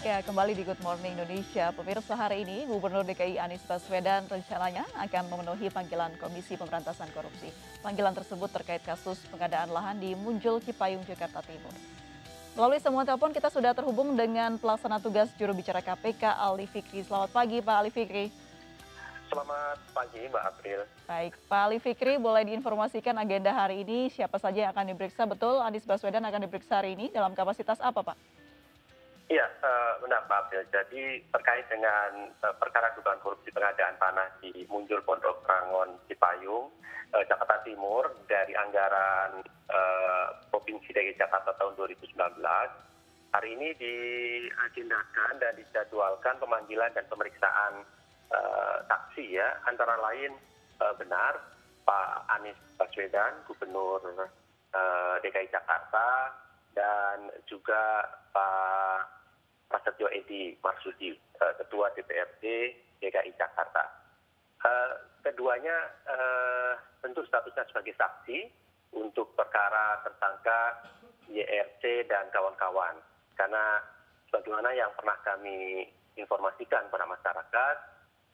Ya, kembali di Good Morning Indonesia. Pemirsa, hari ini Gubernur DKI Anies Baswedan rencananya akan memenuhi panggilan Komisi Pemberantasan Korupsi. Panggilan tersebut terkait kasus pengadaan lahan di Munjul Cipayung, Jakarta Timur. Melalui sambungan telepon kita sudah terhubung dengan pelaksana tugas juru bicara KPK Ali Fikri. Selamat pagi Pak Ali Fikri. Selamat pagi Mbak April. Baik, Pak Ali Fikri, boleh diinformasikan agenda hari ini, siapa saja yang akan diperiksa? Betul, Anies Baswedan akan diperiksa hari ini dalam kapasitas apa Pak? Iya, benar Mbak April. Jadi terkait dengan perkara dugaan korupsi pengadaan tanah di Munjul Pondok Rangon Cipayung, Jakarta Timur dari anggaran Provinsi DKI Jakarta tahun 2019, hari ini diagendakan dan dijadwalkan pemanggilan dan pemeriksaan saksi ya, antara lain benar Pak Anies Baswedan, Gubernur DKI Jakarta, dan juga Pak Prasetyo Edy Marsudi, Ketua DPRD DKI Jakarta. Keduanya tentu statusnya sebagai saksi untuk perkara tersangka YRC dan kawan-kawan. Karena sebagaimana yang pernah kami informasikan pada masyarakat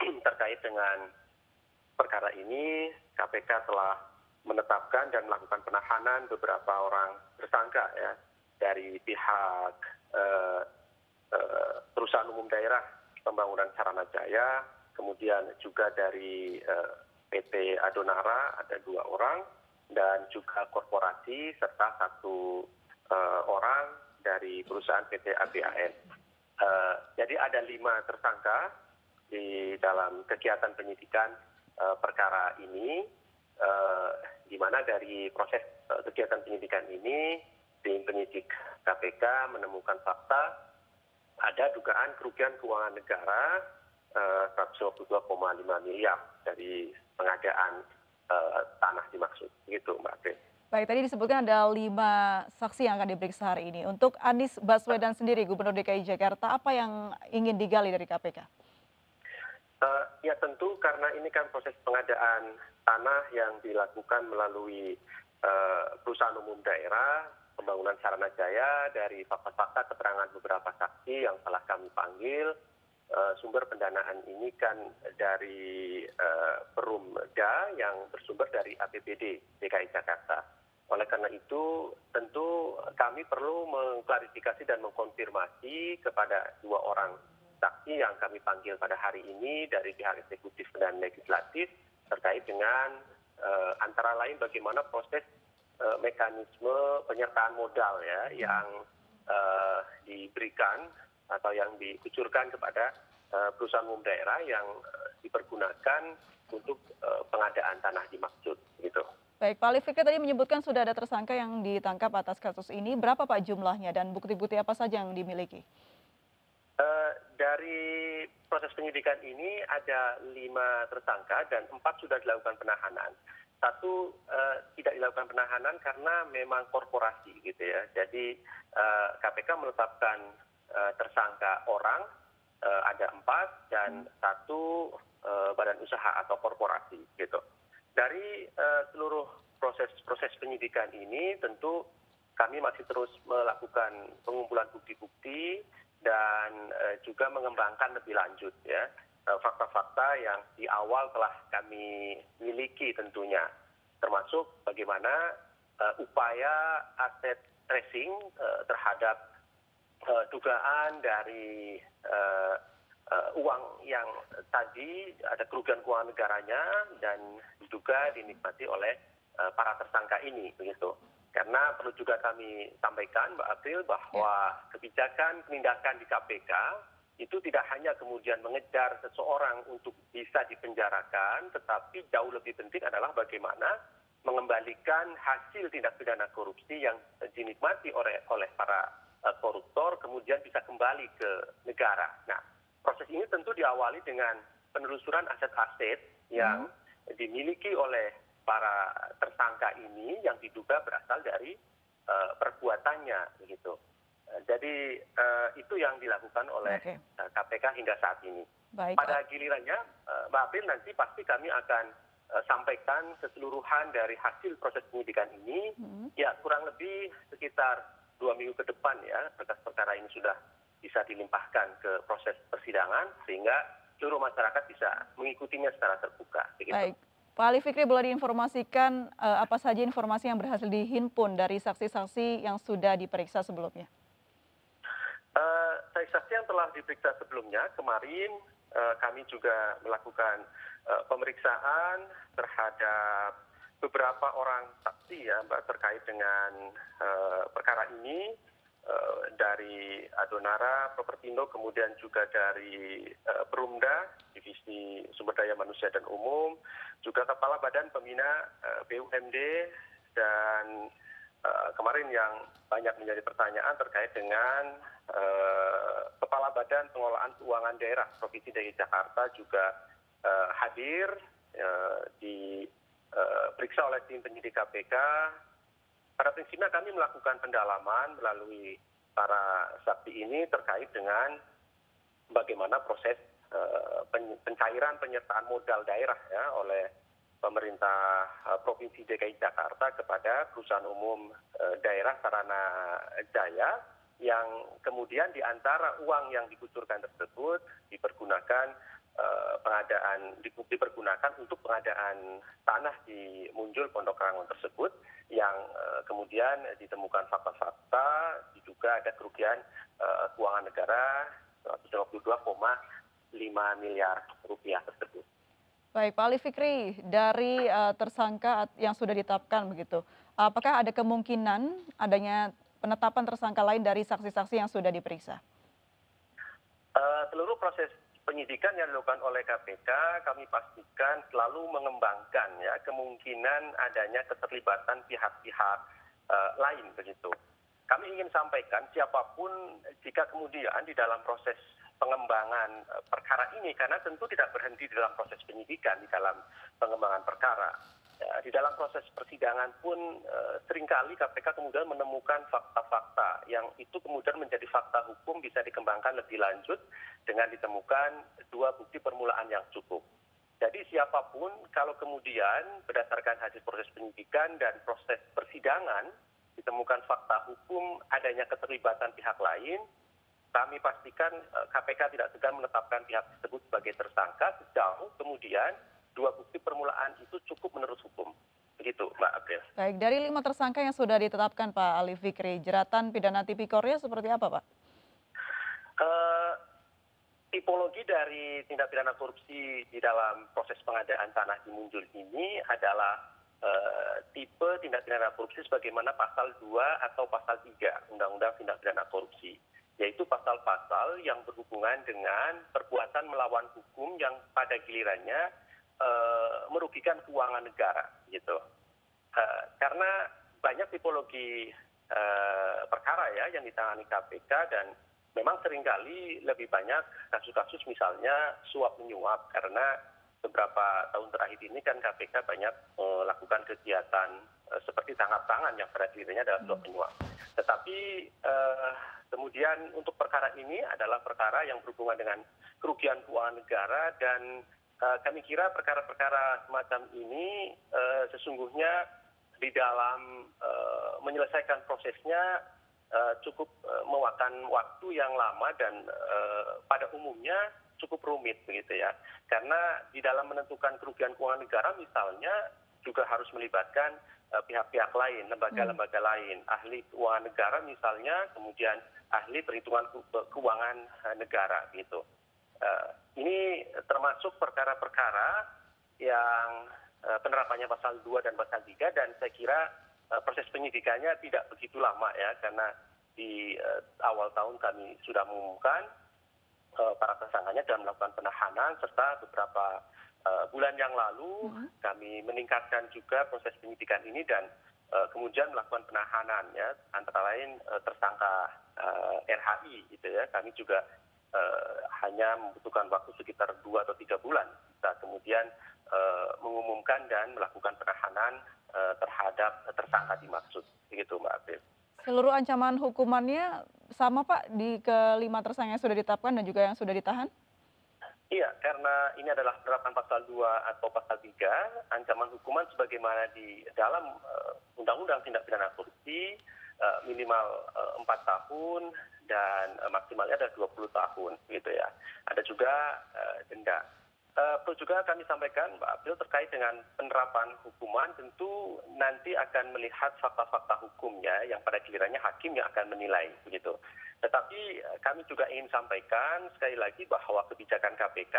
terkait dengan perkara ini, KPK telah menetapkan dan melakukan penahanan beberapa orang tersangka ya dari pihak Perusahaan Umum Daerah Pembangunan Saranajaya, kemudian juga dari PT Adonara ada 2 orang, dan juga korporasi serta 1 orang dari perusahaan PT ABAN. Jadi ada 5 tersangka di dalam kegiatan penyidikan perkara ini, di mana dari proses kegiatan penyidikan ini, tim penyidik KPK menemukan fakta ada dugaan kerugian keuangan negara 122,5 miliar dari pengadaan tanah dimaksud. Gitu Mbak April. Baik, tadi disebutkan ada 5 saksi yang akan diperiksa hari ini. Untuk Anies Baswedan sendiri, Gubernur DKI Jakarta, apa yang ingin digali dari KPK? Ya tentu karena ini kan proses pengadaan tanah yang dilakukan melalui Perusahaan Umum Daerah Pembangunan Saranajaya. Dari fakta-fakta keterangan beberapa saksi yang telah kami panggil, sumber pendanaan ini kan dari Perumda yang bersumber dari APBD DKI Jakarta. Oleh karena itu tentu kami perlu mengklarifikasi dan mengkonfirmasi kepada 2 orang saksi yang kami panggil pada hari ini dari pihak eksekutif dan legislatif terkait dengan antara lain bagaimana proses mekanisme penyertaan modal ya yang diberikan atau yang dikucurkan kepada perusahaan umum daerah yang dipergunakan untuk pengadaan tanah dimaksud gitu. Baik, Pak Ali Fikri tadi menyebutkan sudah ada tersangka yang ditangkap atas kasus ini. Berapa Pak jumlahnya dan bukti-bukti apa saja yang dimiliki? Dari proses penyidikan ini ada 5 tersangka dan 4 sudah dilakukan penahanan. 1 tidak dilakukan penahanan karena memang korporasi gitu ya. Jadi KPK menetapkan tersangka orang ada 4 dan 1 badan usaha atau korporasi gitu. Dari seluruh proses penyidikan ini tentu kami masih terus melakukan pengumpulan bukti-bukti dan juga mengembangkan lebih lanjut ya fakta-fakta yang di awal telah kami miliki tentunya, termasuk bagaimana upaya aset tracing terhadap dugaan dari uang yang tadi ada kerugian keuangan negaranya dan diduga dinikmati oleh para tersangka ini begitu. Karena perlu juga kami sampaikan Mbak April bahwa kebijakan penindakan di KPK itu tidak hanya kemudian mengejar seseorang untuk bisa dipenjarakan, tetapi jauh lebih penting adalah bagaimana mengembalikan hasil tindak pidana korupsi yang dinikmati oleh para koruptor kemudian bisa kembali ke negara. Nah, proses ini tentu diawali dengan penelusuran aset-aset yang dimiliki oleh para tersangka ini yang diduga berasal dari perbuatannya begitu. Jadi itu yang dilakukan oleh KPK hingga saat ini. Baik, pada gilirannya Mbak April nanti pasti kami akan sampaikan keseluruhan dari hasil proses penyidikan ini. Ya kurang lebih sekitar 2 minggu ke depan ya berkas perkara ini sudah bisa dilimpahkan ke proses persidangan sehingga seluruh masyarakat bisa mengikutinya secara terbuka. Begitu. Baik, Pak Ali Fikri, boleh diinformasikan apa saja informasi yang berhasil dihimpun dari saksi-saksi yang sudah diperiksa sebelumnya? Saksi-saksi yang telah diperiksa sebelumnya kemarin kami juga melakukan pemeriksaan terhadap beberapa orang saksi ya Mbak terkait dengan perkara ini dari Adonara, Propertindo, kemudian juga dari Perumda, Divisi Sumber Daya Manusia dan Umum, juga Kepala Badan Pembina BUMD, dan kemarin yang banyak menjadi pertanyaan terkait dengan Kepala Badan Pengelolaan Keuangan Daerah Provinsi DKI Jakarta juga hadir diperiksa oleh tim penyidik KPK. Pada prinsipnya kami melakukan pendalaman melalui para saksi ini terkait dengan bagaimana proses pencairan penyertaan modal daerah ya oleh pemerintah Provinsi DKI Jakarta kepada perusahaan umum daerah Sarana Jaya yang kemudian di antara uang yang dikucurkan tersebut dipergunakan dipergunakan untuk pengadaan tanah di Munjul Pondok Rangon tersebut yang kemudian ditemukan fakta-fakta diduga ada kerugian keuangan negara 152,5 miliar rupiah tersebut. Baik, Pak Ali Fikri, dari tersangka yang sudah ditetapkan begitu, apakah ada kemungkinan adanya penetapan tersangka lain dari saksi-saksi yang sudah diperiksa? Seluruh proses penyidikan yang dilakukan oleh KPK kami pastikan selalu mengembangkan ya kemungkinan adanya keterlibatan pihak-pihak lain begitu. Kami ingin sampaikan siapapun jika kemudian di dalam proses pengembangan perkara ini, karena tentu tidak berhenti di dalam proses penyidikan, di dalam pengembangan perkara. Ya, di dalam proses persidangan pun seringkali KPK kemudian menemukan fakta-fakta yang itu kemudian menjadi fakta hukum bisa dikembangkan lebih lanjut dengan ditemukan dua bukti permulaan yang cukup. Jadi siapapun kalau kemudian berdasarkan hasil proses penyidikan dan proses persidangan ditemukan fakta hukum adanya keterlibatan pihak lain, kami pastikan KPK tidak segan menetapkan pihak tersebut sebagai tersangka sejauh kemudian dua bukti permulaan itu cukup menurut hukum. Begitu, Mbak April. Baik, dari 5 tersangka yang sudah ditetapkan Pak Ali Fikri, jeratan pidana tipikornya seperti apa, Pak? Tipologi dari tindak pidana korupsi di dalam proses pengadaan tanah di Munjul ini adalah tipe tindak pidana korupsi sebagaimana pasal 2 atau pasal 3 Undang-Undang Tindak Pidana Korupsi, yaitu pasal-pasal yang berhubungan dengan perbuatan melawan hukum yang pada gilirannya merugikan keuangan negara, gitu. Karena banyak tipologi perkara ya yang ditangani KPK dan memang seringkali lebih banyak kasus-kasus misalnya suap menyuap karena beberapa tahun terakhir ini kan KPK banyak melakukan kegiatan seperti tangkap tangan yang pada dirinya adalah suap menyuap. Tetapi kemudian untuk perkara ini adalah perkara yang berhubungan dengan kerugian keuangan negara dan kami kira perkara-perkara semacam ini sesungguhnya di dalam menyelesaikan prosesnya cukup memakan waktu yang lama dan pada umumnya cukup rumit begitu ya. Karena di dalam menentukan kerugian keuangan negara misalnya juga harus melibatkan pihak-pihak lain, lembaga-lembaga lain, ahli keuangan negara misalnya, kemudian ahli perhitungan keuangan negara gitu. Ini termasuk perkara-perkara yang penerapannya pasal 2 dan pasal 3 dan saya kira proses penyidikannya tidak begitu lama ya karena di awal tahun kami sudah mengumumkan para tersangkanya dalam melakukan penahanan serta beberapa bulan yang lalu kami meningkatkan juga proses penyidikan ini dan kemudian melakukan penahanan ya antara lain tersangka RHI gitu ya kami juga hanya membutuhkan waktu sekitar 2 atau 3 bulan bisa kemudian mengumumkan dan melakukan penahanan terhadap tersangka dimaksud begitu Mbak April. Seluruh ancaman hukumannya sama Pak di kelima tersangka yang sudah ditetapkan dan juga yang sudah ditahan? Iya, karena ini adalah penerapan pasal 2 atau pasal 3, ancaman hukuman sebagaimana di dalam Undang-Undang Tindak Pidana Korupsi minimal 4 tahun dan maksimalnya ada 20 tahun gitu ya. Ada juga denda. Perlu juga kami sampaikan Mbak April terkait dengan penerapan hukuman tentu nanti akan melihat fakta-fakta hukumnya yang pada gilirannya hakim yang akan menilai begitu. Tetapi kami juga ingin sampaikan sekali lagi bahwa kebijakan KPK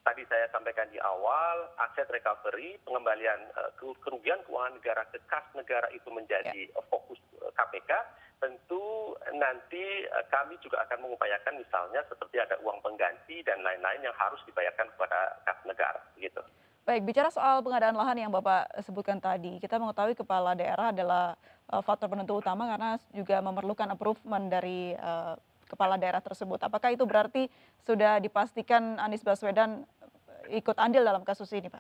tadi saya sampaikan di awal, aset recovery, pengembalian kerugian keuangan negara ke kas negara itu menjadi fokus KPK. Tentu nanti kami juga akan mengupayakan misalnya seperti ada uang pengganti dan lain-lain yang harus dibayarkan kepada kas negara. Gitu. Baik, bicara soal pengadaan lahan yang Bapak sebutkan tadi, kita mengetahui kepala daerah adalah faktor penentu utama karena juga memerlukan approval dari kepala daerah tersebut. Apakah itu berarti sudah dipastikan Anies Baswedan ikut andil dalam kasus ini, Pak?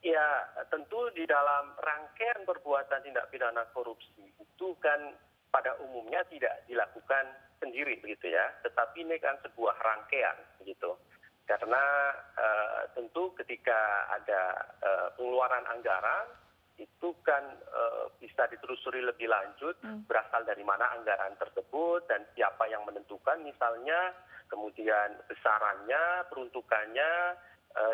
Ya, tentu di dalam rangkaian perbuatan tindak pidana korupsi itu kan pada umumnya tidak dilakukan sendiri begitu ya, tetapi ini kan sebuah rangkaian begitu. Karena tentu ketika ada pengeluaran anggaran itu kan bisa ditelusuri lebih lanjut berasal dari mana anggaran tersebut dan siapa yang menentukan misalnya, kemudian besarannya, peruntukannya,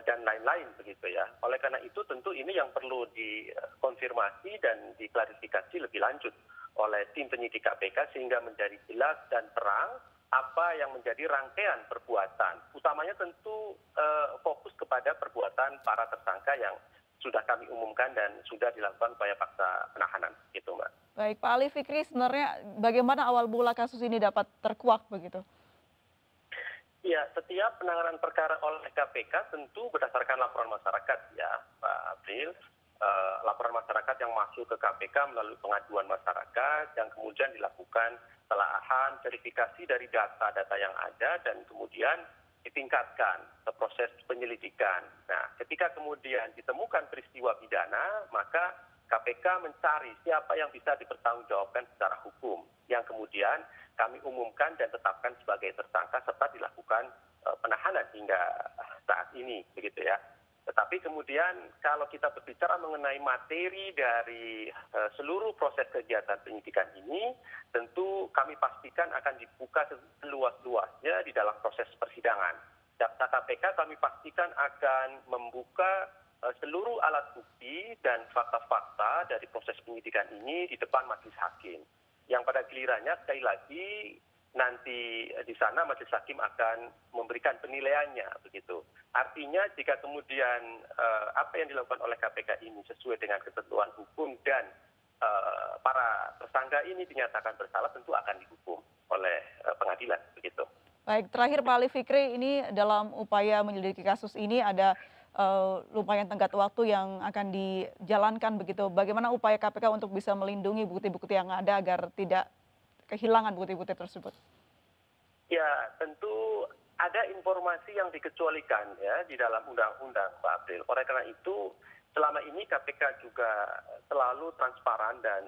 dan lain-lain begitu ya. Oleh karena itu tentu ini yang perlu dikonfirmasi dan diklarifikasi lebih lanjut oleh tim penyidik KPK sehingga menjadi jelas dan terang apa yang menjadi rangkaian perbuatan. Utamanya tentu fokus kepada perbuatan para tersangka yang sudah kami umumkan dan sudah dilakukan upaya paksa penahanan gitu Mbak. Baik, Pak Ali Fikri, sebenarnya bagaimana awal mula kasus ini dapat terkuak begitu? Ya, setiap penanganan perkara oleh KPK tentu berdasarkan laporan masyarakat ya, Pak April. Laporan masyarakat yang masuk ke KPK melalui pengaduan masyarakat yang kemudian dilakukan telaahan, verifikasi dari data-data yang ada dan kemudian ditingkatkan ke proses penyelidikan. Nah, ketika kemudian ditemukan peristiwa pidana, maka KPK mencari siapa yang bisa dipertanggungjawabkan secara hukum, yang kemudian kami umumkan dan tetapkan sebagai tersangka serta dilakukan penahanan hingga saat ini, begitu ya. Tetapi kemudian kalau kita berbicara mengenai materi dari seluruh proses kegiatan penyidikan ini, tentu kami pastikan akan dibuka seluas-luasnya di dalam proses persidangan. Jaksa KPK kami pastikan akan membuka seluruh alat bukti dan fakta-fakta dari proses penyidikan ini di depan majelis hakim. Yang pada gilirannya sekali lagi nanti di sana majelis hakim akan memberikan penilaiannya begitu. Artinya jika kemudian apa yang dilakukan oleh KPK ini sesuai dengan ketentuan hukum dan para tersangka ini dinyatakan bersalah tentu akan dihukum oleh pengadilan begitu. Baik, terakhir Pak Ali Fikri, ini dalam upaya menyelidiki kasus ini ada lumayan tenggat waktu yang akan dijalankan begitu. Bagaimana upaya KPK untuk bisa melindungi bukti-bukti yang ada agar tidak kehilangan bukti-bukti tersebut? Ya, tentu ada informasi yang dikecualikan ya di dalam undang-undang Pak April. Oleh karena itu, selama ini KPK juga selalu transparan dan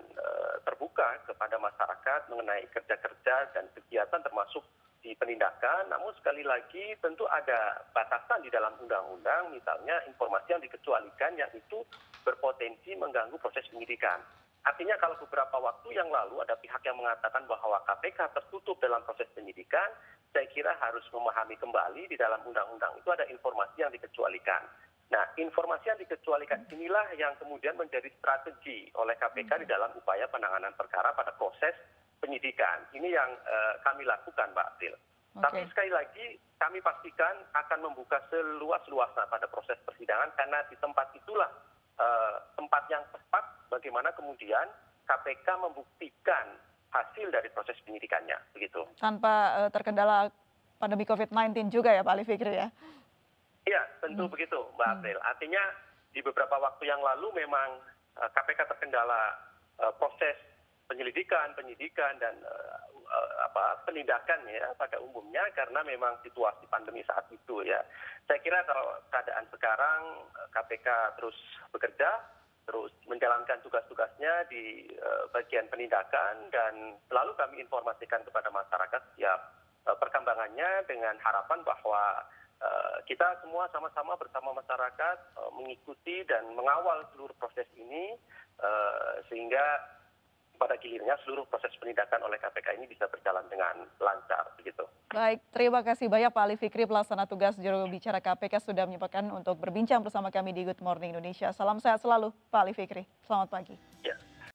terbuka kepada masyarakat mengenai kerja-kerja dan kegiatan termasuk di penindakan. Namun sekali lagi tentu ada batasan di dalam undang-undang, misalnya informasi yang dikecualikan yang itu berpotensi mengganggu proses penyidikan. Artinya kalau beberapa waktu yang lalu ada pihak yang mengatakan bahwa KPK tertutup dalam proses penyidikan, saya kira harus memahami kembali di dalam undang-undang itu ada informasi yang dikecualikan. Nah, informasi yang dikecualikan inilah yang kemudian menjadi strategi oleh KPK di dalam upaya penanganan perkara pada proses penyidikan. Ini yang kami lakukan, Mbak April. Tapi sekali lagi kami pastikan akan membuka seluas-luasnya pada proses persidangan karena di tempat itulah tempat yang tepat bagaimana kemudian KPK membuktikan hasil dari proses penyidikannya, begitu. Tanpa terkendala pandemi COVID-19 juga ya Pak Ali Fikri ya? Iya, tentu begitu Mbak April. Artinya di beberapa waktu yang lalu memang KPK terkendala proses penyelidikan, penyidikan dan penindakan ya pada umumnya karena memang situasi pandemi saat itu ya. Saya kira kalau keadaan sekarang KPK terus bekerja, terus menjalankan tugas-tugasnya di bagian penindakan dan selalu kami informasikan kepada masyarakat setiap perkembangannya dengan harapan bahwa kita semua sama-sama bersama masyarakat mengikuti dan mengawal seluruh proses ini sehingga pada gilirnya seluruh proses penindakan oleh KPK ini bisa berjalan dengan lancar begitu. Baik, terima kasih banyak Pak Ali Fikri, pelaksana tugas juru bicara KPK sudah menyempatkan untuk berbincang bersama kami di Good Morning Indonesia. Salam sehat selalu Pak Ali Fikri. Selamat pagi. Ya.